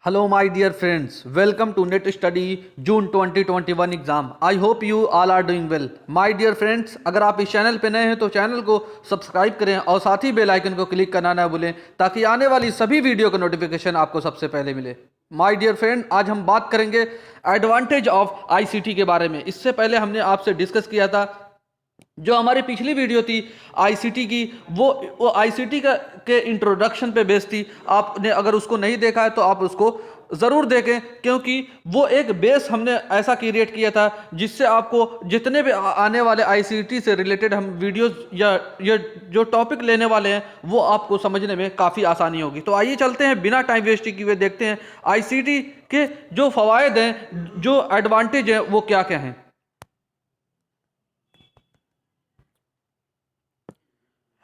Hello, my dear friends. Welcome to Net Study June 2021 exam. I hope you all are doing well. My dear friends, अगर आप इस channel पे नए हैं तो चैनल को सब्सक्राइब करें और साथ ही बेल आइकन को क्लिक करना ना भूलें ताकि आने वाली सभी वीडियो का नोटिफिकेशन आपको सबसे पहले मिले. माय डियर फ्रेंड, आज हम बात करेंगे एडवांटेज ऑफ आईसीटी के बारे में. इससे पहले हमने आपसे डिस्कस किया था जो हमारी पिछली वीडियो थी आईसीटी की, वो आईसीटी के इंट्रोडक्शन पे बेस्ड थी. आपने अगर उसको नहीं देखा है तो आप उसको ज़रूर देखें, क्योंकि वो एक बेस हमने ऐसा क्रिएट किया था जिससे आपको जितने भी आने वाले आईसीटी से रिलेटेड हम वीडियोस या जो टॉपिक लेने वाले हैं वो आपको समझने में काफ़ी आसानी होगी. तो आइए चलते हैं, बिना टाइम वेस्ट किए हुए देखते हैं आईसीटी के जो फ़वायद हैं, जो एडवांटेज हैं वो क्या क्या हैं.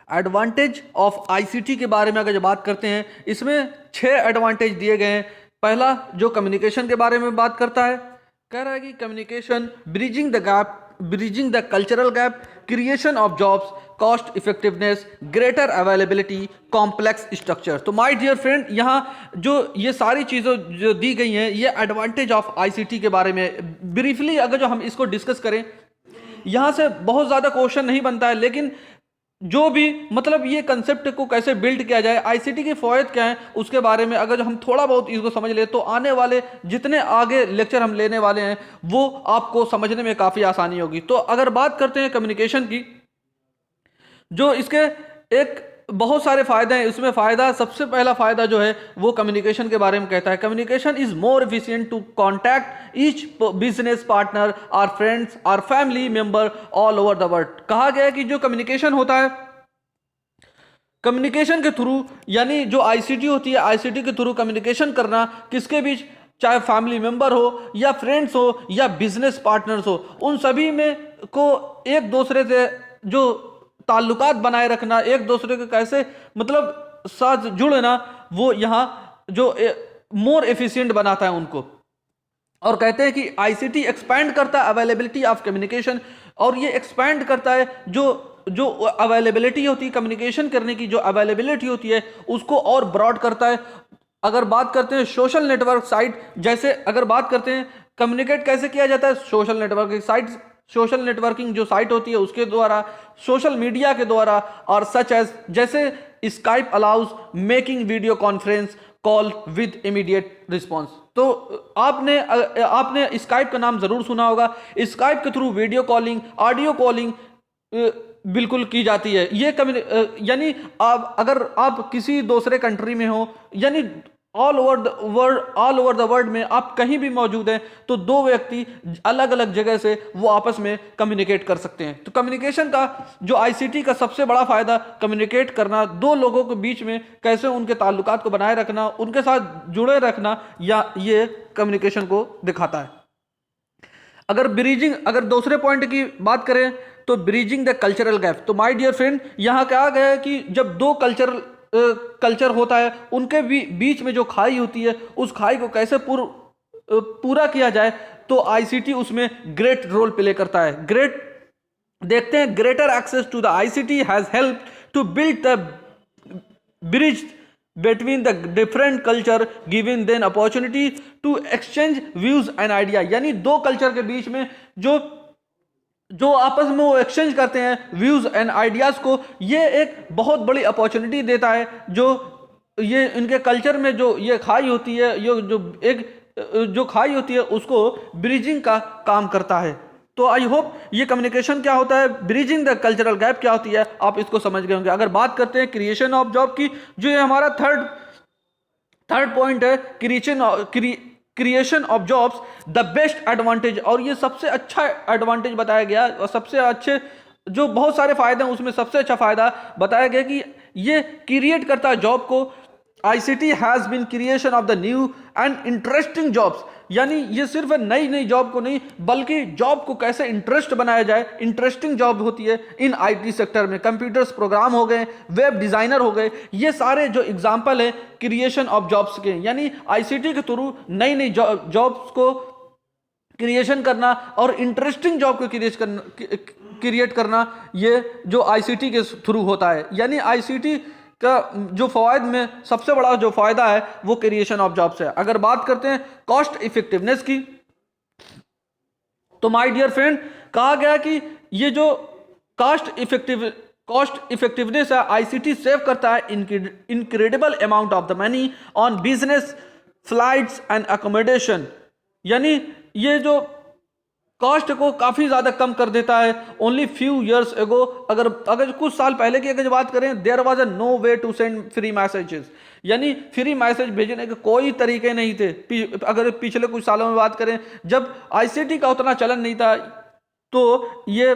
एडवांटेज ऑफ आईसीटी के बारे में अगर जो बात करते हैं, इसमें 6 एडवांटेज दिए गए हैं. पहला जो कम्युनिकेशन के बारे में बात करता है, कह रहा है कि communication bridging the gap, bridging the cultural gap, creation of jobs, cost effectiveness, greater availability, complex structure. तो माय डियर फ्रेंड, यहाँ जो ये सारी चीज़ें जो दी गई हैं ये एडवांटेज ऑफ आईसीटी के बारे में ब्रीफली अगर जो हम इसको डिस्कस करें, यहाँ से बहुत ज़्यादा क्वेश्चन नहीं बनता है, लेकिन जो भी मतलब ये कंसेप्ट को कैसे बिल्ड किया जाए, आईसीटी के फ़वायद क्या हैं, उसके बारे में अगर हम थोड़ा बहुत इसको समझ ले तो आने वाले जितने आगे लेक्चर हम लेने वाले हैं वो आपको समझने में काफ़ी आसानी होगी. तो अगर बात करते हैं कम्युनिकेशन की, जो इसके एक बहुत सारे फ़ायदे हैं, इसमें फ़ायदा सबसे पहला फ़ायदा जो है वो कम्युनिकेशन के बारे में कहता है. Communication is more efficient to contact each business partner or friends or family member all over the world. कहा गया है कि जो कम्युनिकेशन होता है, कम्युनिकेशन के थ्रू, यानी जो आईसीटी होती है, आईसीटी के थ्रू कम्युनिकेशन करना किसके बीच, चाहे फैमिली मेंबर हो या फ्रेंड्स हो या बिजनेस पार्टनर्स हो, उन सभी में को एक दूसरे से जो ताल्लुकात बनाए रखना, एक दूसरे के कैसे मतलब साथ जुड़ना, वो यहाँ जो मोर एफिशिएंट बनाता है उनको. और कहते हैं कि आईसीटी एक्सपैंड करता है अवेलेबिलिटी ऑफ कम्युनिकेशन, और ये एक्सपैंड करता है जो जो अवेलेबिलिटी होती है कम्युनिकेशन करने की, जो अवेलेबिलिटी होती है उसको और ब्रॉड करता है. अगर बात करते हैं सोशल नेटवर्क साइट, जैसे अगर बात करते हैं कम्युनिकेट कैसे किया जाता है social networking site, social networking जो साइट होती है उसके द्वारा, सोशल मीडिया के द्वारा, और सच एज जैसे Skype allows making video conference call with immediate response. तो आपने स्काइप का नाम जरूर सुना होगा. स्काइप के through video calling, audio calling बिल्कुल की जाती है. ये यानी आप अगर आप किसी दूसरे कंट्री में हो, यानी ऑल ओवर द वर्ल्ड में आप कहीं भी मौजूद हैं, तो दो व्यक्ति अलग अलग जगह से वो आपस में कम्युनिकेट कर सकते हैं. तो कम्युनिकेशन का जो आईसीटी का सबसे बड़ा फायदा कम्युनिकेट करना, दो लोगों के बीच में कैसे उनके ताल्लुकात को बनाए रखना, उनके साथ जुड़े रखना, या ये कम्युनिकेशन को दिखाता है. अगर दूसरे पॉइंट की बात करें तो ब्रिजिंग द कल्चरल गैप. तो माय डियर फ्रेंड, यहाँ कहा गया है कि जब दो कल्चर होता है, उनके बीच में जो खाई होती है, उस खाई को कैसे पूरा किया जाए, तो आईसीटी उसमें ग्रेट रोल प्ले करता है. देखते हैं, greater access to the ICT has help to build the bridge between the different culture, giving them opportunity to exchange views and idea. यानी दो कल्चर के बीच में जो आपस में वो एक्सचेंज करते हैं व्यूज एंड आइडियाज को, ये एक बहुत बड़ी अपॉर्चुनिटी देता है. जो ये इनके कल्चर में जो ये खाई होती है, ये जो खाई होती है उसको ब्रिजिंग का काम करता है. तो आई होप ये कम्युनिकेशन क्या होता है, ब्रिजिंग द कल्चरल गैप क्या होती है, आप इसको समझ गए होंगे. अगर बात करते हैं क्रिएशन ऑफ जॉब की, जो ये हमारा थर्ड पॉइंट है, creation of jobs the best advantage, और ये सबसे अच्छा एडवांटेज बताया गया, और सबसे अच्छे जो बहुत सारे फायदे हैं उसमें सबसे अच्छा फायदा बताया गया कि ये क्रिएट करता है जॉब को. ICT has been creation of the new and interesting jobs. यानी ये सिर्फ नई जॉब को नहीं, बल्कि जॉब को कैसे इंटरेस्ट बनाया जाए, इंटरेस्टिंग जॉब होती है इन आईटी सेक्टर में. कंप्यूटर्स प्रोग्राम हो गए, वेब डिजाइनर हो गए, ये सारे जो एग्जांपल है क्रिएशन ऑफ जॉब्स के. यानी आईसीटी के थ्रू नई जॉब्स को क्रिएशन करना और इंटरेस्टिंग जॉब को क्रिएट करना, ये जो आईसीटी के थ्रू होता है. यानी आईसीटी का जो फ़वाद में सबसे बड़ा जो फ़ायदा है वो क्रिएशन ऑफ जॉब्स है। अगर बात करते हैं कॉस्ट इफेक्टिवनेस की, तो माय डियर फ्रेंड कहा गया कि ये जो कॉस्ट इफेक्टिवनेस है, आईसीटी सेव करता है incredible amount of the money on business, flights and accommodation. यानी ये जो कॉस्ट को काफ़ी ज़्यादा कम कर देता है। ओनली फ्यू इयर्स एगो, अगर कुछ साल पहले की अगर बात करें, there was a no way to send free messages, यानी फ्री मैसेज भेजने के कोई तरीके नहीं थे। अगर पिछले कुछ सालों में बात करें, जब आईसीटी का उतना चलन नहीं था, तो ये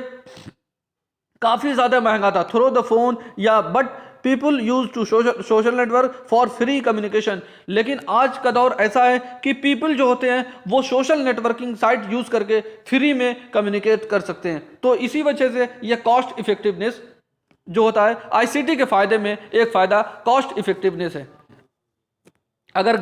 काफ़ी ज़्यादा महंगा था थ्रू द फोन या but people use to social network for free communication. लेकिन आज का दौर ऐसा है कि पीपल जो होते हैं वो सोशल नेटवर्किंग साइट यूज करके फ्री में कम्युनिकेट कर सकते हैं। तो इसी वजह से ये कॉस्ट इफेक्टिवनेस जो होता है, आईसीटी के फायदे में एक फायदा कॉस्ट इफेक्टिवनेस है। अगर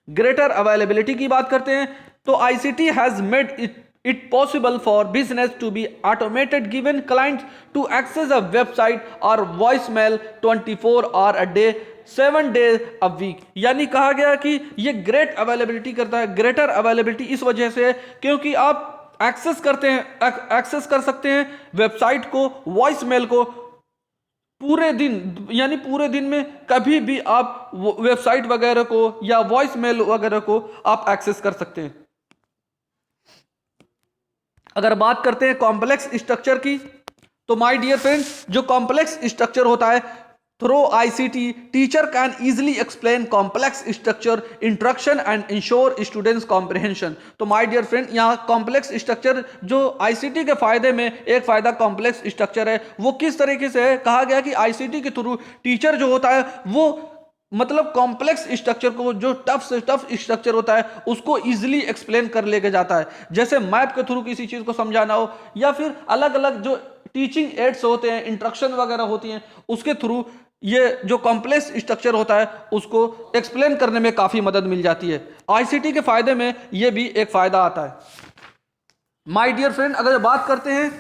ग्रेटर अवेलेबिलिटी की बात करते हैं, तो ICT has made it possible for business to be automated, given clients to access a website or voicemail 24 hour a day 7 days a week। यानी कहा गया कि ये ग्रेट अवेलेबिलिटी करता है। ग्रेटर अवेलेबिलिटी इस वजह से क्योंकि आप एक्सेस कर सकते हैं वेबसाइट को, वॉइस मेल को पूरे दिन, यानी पूरे दिन में कभी भी आप वेबसाइट वगैरह को या वॉइस मेल वगैरह को आप एक्सेस कर सकते हैं। अगर बात करते हैं कॉम्प्लेक्स स्ट्रक्चर की, तो माय डियर फ्रेंड्स जो कॉम्प्लेक्स स्ट्रक्चर होता है, through ICT teacher can easily explain complex structure instruction and ensure students comprehension. तो माय डियर फ्रेंड यहाँ कॉम्प्लेक्स स्ट्रक्चर जो आईसीटी के फायदे में एक फायदा कॉम्प्लेक्स स्ट्रक्चर है, वो किस तरीके से है, कहा गया कि आईसीटी के थ्रू टीचर जो होता है वो मतलब कॉम्प्लेक्स स्ट्रक्चर को, जो टफ से टफ स्ट्रक्चर होता है उसको इजीली एक्सप्लेन कर लेके जाता है। जैसे मैप के थ्रू किसी चीज को समझाना हो, या फिर अलग अलग जो टीचिंग एड्स होते हैं, इंस्ट्रक्शन वगैरह होती हैं, उसके थ्रू ये जो कॉम्प्लेक्स स्ट्रक्चर होता है उसको एक्सप्लेन करने में काफी मदद मिल जाती है। आईसीटी के फायदे में ये भी एक फायदा आता है। माय डियर फ्रेंड अगर बात करते हैं,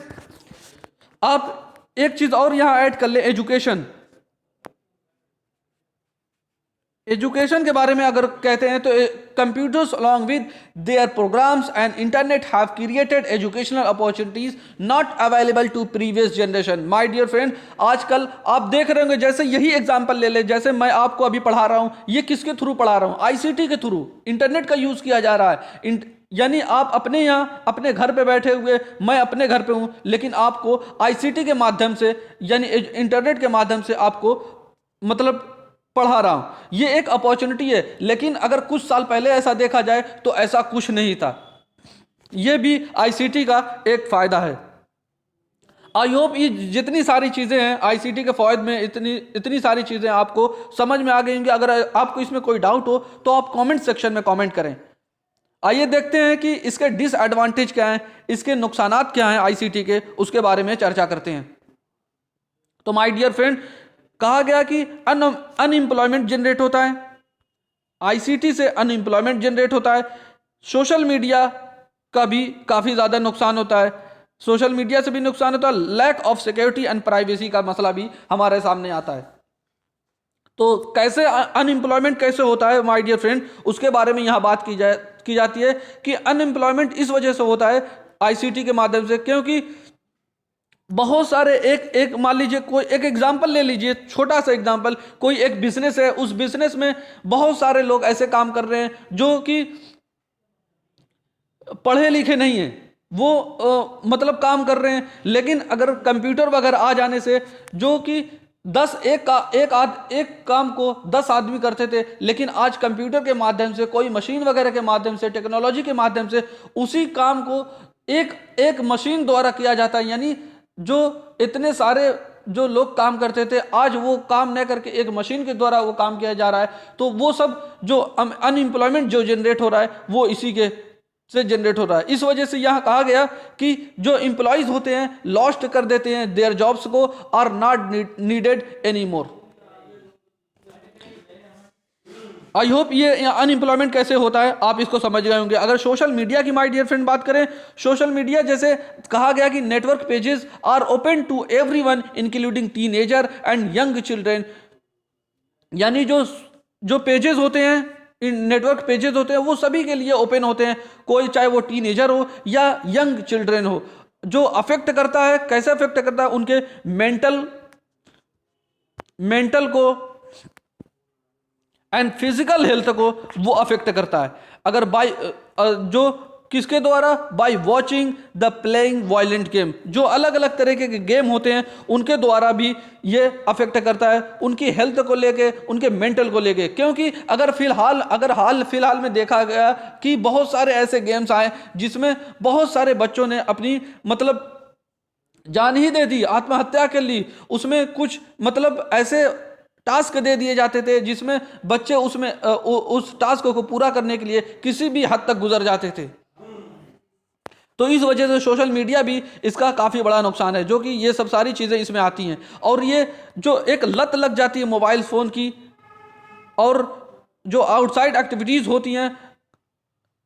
आप एक चीज और यहां ऐड कर ले, एजुकेशन के बारे में अगर कहते हैं तो computers along with their programs and internet have created educational opportunities not available to previous generation. My dear friend आजकल आप देख रहे होंगे, जैसे यही एग्जांपल ले ले, जैसे मैं आपको अभी पढ़ा रहा हूं, ये किसके थ्रू पढ़ा रहा हूं, आईसीटी के थ्रू, इंटरनेट का यूज किया जा रहा है। यानी आप अपने यहाँ अपने घर पे बैठे हुए, मैं अपने घर पे हूं, लेकिन आपको आईसीटी के माध्यम से यानी इंटरनेट के माध्यम से आपको मतलब पढ़ा रहा हूं। ये एक अपॉर्चुनिटी है। लेकिन अगर कुछ साल पहले ऐसा देखा जाए तो ऐसा कुछ नहीं था। ये भी आईसीटी का एक फायदा है। आई होप ये जितनी सारी चीजें हैं आईसीटी के फायदे में, इतनी सारी चीजें आपको समझ में आ गई होंगी। अगर आपको इसमें कोई डाउट हो तो आप कमेंट सेक्शन में कमेंट करें। आइए देखते हैं कि इसके डिसएडवांटेज क्या हैं, इसके नुकसानात क्या हैं आईसीटी के, उसके बारे में चर्चा करते हैं। तो माय डियर फ्रेंड कहा गया कि अनएम्प्लॉयमेंट जनरेट होता है, आईसीटी से अनएम्प्लॉयमेंट जनरेट होता है। सोशल मीडिया का भी काफ़ी ज़्यादा नुकसान होता है, सोशल मीडिया से भी नुकसान होता है। Lack of security and privacy का मसला भी हमारे सामने आता है। तो कैसे अनएम्प्लॉयमेंट कैसे होता है माय डियर फ्रेंड, उसके बारे में यहाँ बात की जाती है कि अनएम्प्लॉयमेंट इस वजह से होता है आईसीटी के माध्यम से, क्योंकि बहुत सारे एक मान लीजिए, कोई एक एग्जांपल ले लीजिए, छोटा सा एग्जांपल, कोई एक बिजनेस है, उस बिजनेस में बहुत सारे लोग ऐसे काम कर रहे हैं जो कि पढ़े लिखे नहीं हैं, वो मतलब काम कर रहे हैं। लेकिन अगर कंप्यूटर वगैरह आ जाने से, जो कि एक काम को 10 आदमी करते थे, लेकिन आज कंप्यूटर के माध्यम से, कोई मशीन वगैरह के माध्यम से, टेक्नोलॉजी के माध्यम से उसी काम को एक मशीन द्वारा किया जाता है। यानी जो इतने सारे जो लोग काम करते थे, आज वो काम न करके एक मशीन के द्वारा वो काम किया जा रहा है। तो वो सब जो अनएम्प्लॉयमेंट जो जनरेट हो रहा है वो इसी के से जनरेट हो रहा है। इस वजह से यहाँ कहा गया कि जो एम्प्लॉयज होते हैं लॉस्ट कर देते हैं देयर जॉब्स को, are not needed any more. I hope ये अनएम्प्लॉयमेंट कैसे होता है आप इसको समझ गए होंगे। अगर सोशल मीडिया की माय डियर फ्रेंड बात करें, सोशल मीडिया जैसे कहा गया कि network pages are open to everyone including teenager and young children. यानी जो जो पेजेस होते हैं, इन नेटवर्क पेजेस होते हैं, वो सभी के लिए ओपन होते हैं, कोई चाहे वो टीनेजर हो या यंग चिल्ड्रन हो। जो अफेक्ट करता है, कैसे अफेक्ट करता है, उनके मेंटल को एंड फिजिकल हेल्थ को वो अफेक्ट करता है। अगर बाय जो किसके द्वारा, by watching the playing violent game, जो अलग अलग तरीके के गेम होते हैं उनके द्वारा भी ये अफेक्ट करता है, उनकी हेल्थ को लेके, उनके मेंटल को लेके। क्योंकि अगर हाल फिलहाल में देखा गया कि बहुत सारे ऐसे गेम्स आए जिसमें बहुत सारे बच्चों ने अपनी मतलब जान ही दे दी, आत्महत्या कर ली। उसमें कुछ मतलब ऐसे टास्क दे दिए जाते थे जिसमें बच्चे उसमें उस टास्क को पूरा करने के लिए किसी भी हद तक गुजर जाते थे। तो इस वजह से सोशल मीडिया भी इसका काफ़ी बड़ा नुकसान है, जो कि ये सब सारी चीज़ें इसमें आती हैं। और ये जो एक लत लग जाती है मोबाइल फ़ोन की, और जो आउटसाइड एक्टिविटीज़ होती हैं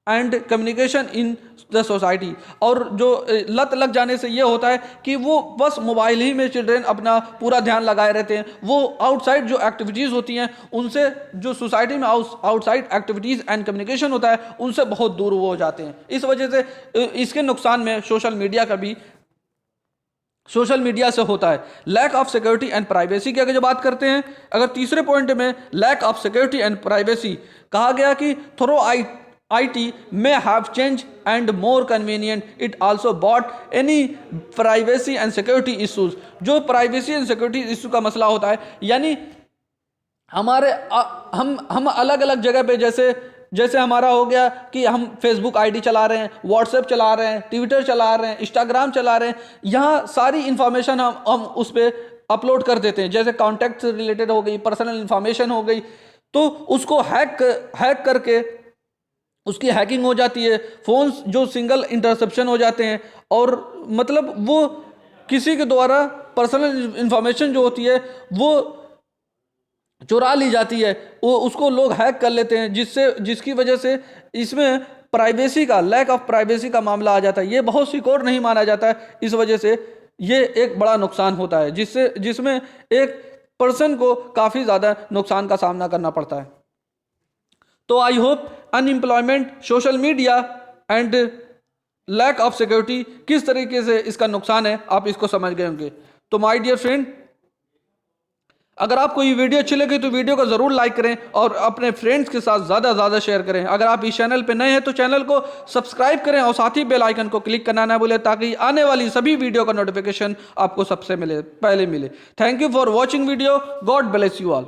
and communication in the society, और जो लत लग जाने से ये होता है कि वो बस मोबाइल ही में चिल्ड्रेन अपना पूरा ध्यान लगाए रहते हैं। वो आउटसाइड जो एक्टिविटीज़ होती हैं उनसे, जो सोसाइटी में आउटसाइड एक्टिविटीज़ एंड कम्युनिकेशन होता है, उनसे बहुत दूर वो हो जाते हैं। इस वजह से इसके नुकसान में सोशल मीडिया से होता है। Lack of security and privacy की अगर जो बात करते हैं, अगर तीसरे पॉइंट में lack of security and privacy कहा गया कि through IT may have changed and more convenient, it also brought any privacy and security issues। जो प्राइवेसी एंड सिक्योरिटी इशू का मसला होता है, यानी हमारे हम अलग अलग जगह पे, जैसे हमारा हो गया कि हम फेसबुक आईडी चला रहे हैं, व्हाट्सएप चला रहे हैं, ट्विटर चला रहे हैं, इंस्टाग्राम चला रहे हैं, यहाँ सारी इंफॉर्मेशन हम उस पर अपलोड कर देते हैं। जैसे कॉन्टैक्ट से रिलेटेड हो गई, पर्सनल इंफॉर्मेशन हो गई, तो उसको हैक करके उसकी हैकिंग हो जाती है। फोन्स जो सिंगल इंटरसेप्शन हो जाते हैं, और मतलब वो किसी के द्वारा पर्सनल इंफॉर्मेशन जो होती है वो चुरा ली जाती है, वो उसको लोग हैक कर लेते हैं, जिसकी वजह से इसमें प्राइवेसी का, लैक ऑफ प्राइवेसी का मामला आ जाता है। ये बहुत सिक्योर नहीं माना जाता है। इस वजह से ये एक बड़ा नुकसान होता है, जिसमें एक पर्सन को काफ़ी ज़्यादा नुकसान का सामना करना पड़ता है। तो I hope unemployment, social media and lack of security किस तरीके से इसका नुकसान है, आप इसको समझ गए होंगे। तो माय डियर फ्रेंड, अगर आपको ये वीडियो अच्छी लगी तो वीडियो को ज़रूर लाइक करें और अपने फ्रेंड्स के साथ ज़्यादा से ज़्यादा शेयर करें। अगर आप इस चैनल पे नए हैं तो चैनल को सब्सक्राइब करें और साथ ही बेल आइकन को क्लिक करना ना भूलें, ताकि आने वाली सभी वीडियो का नोटिफिकेशन आपको सबसे पहले मिले। Thank you for watching video. God bless you all.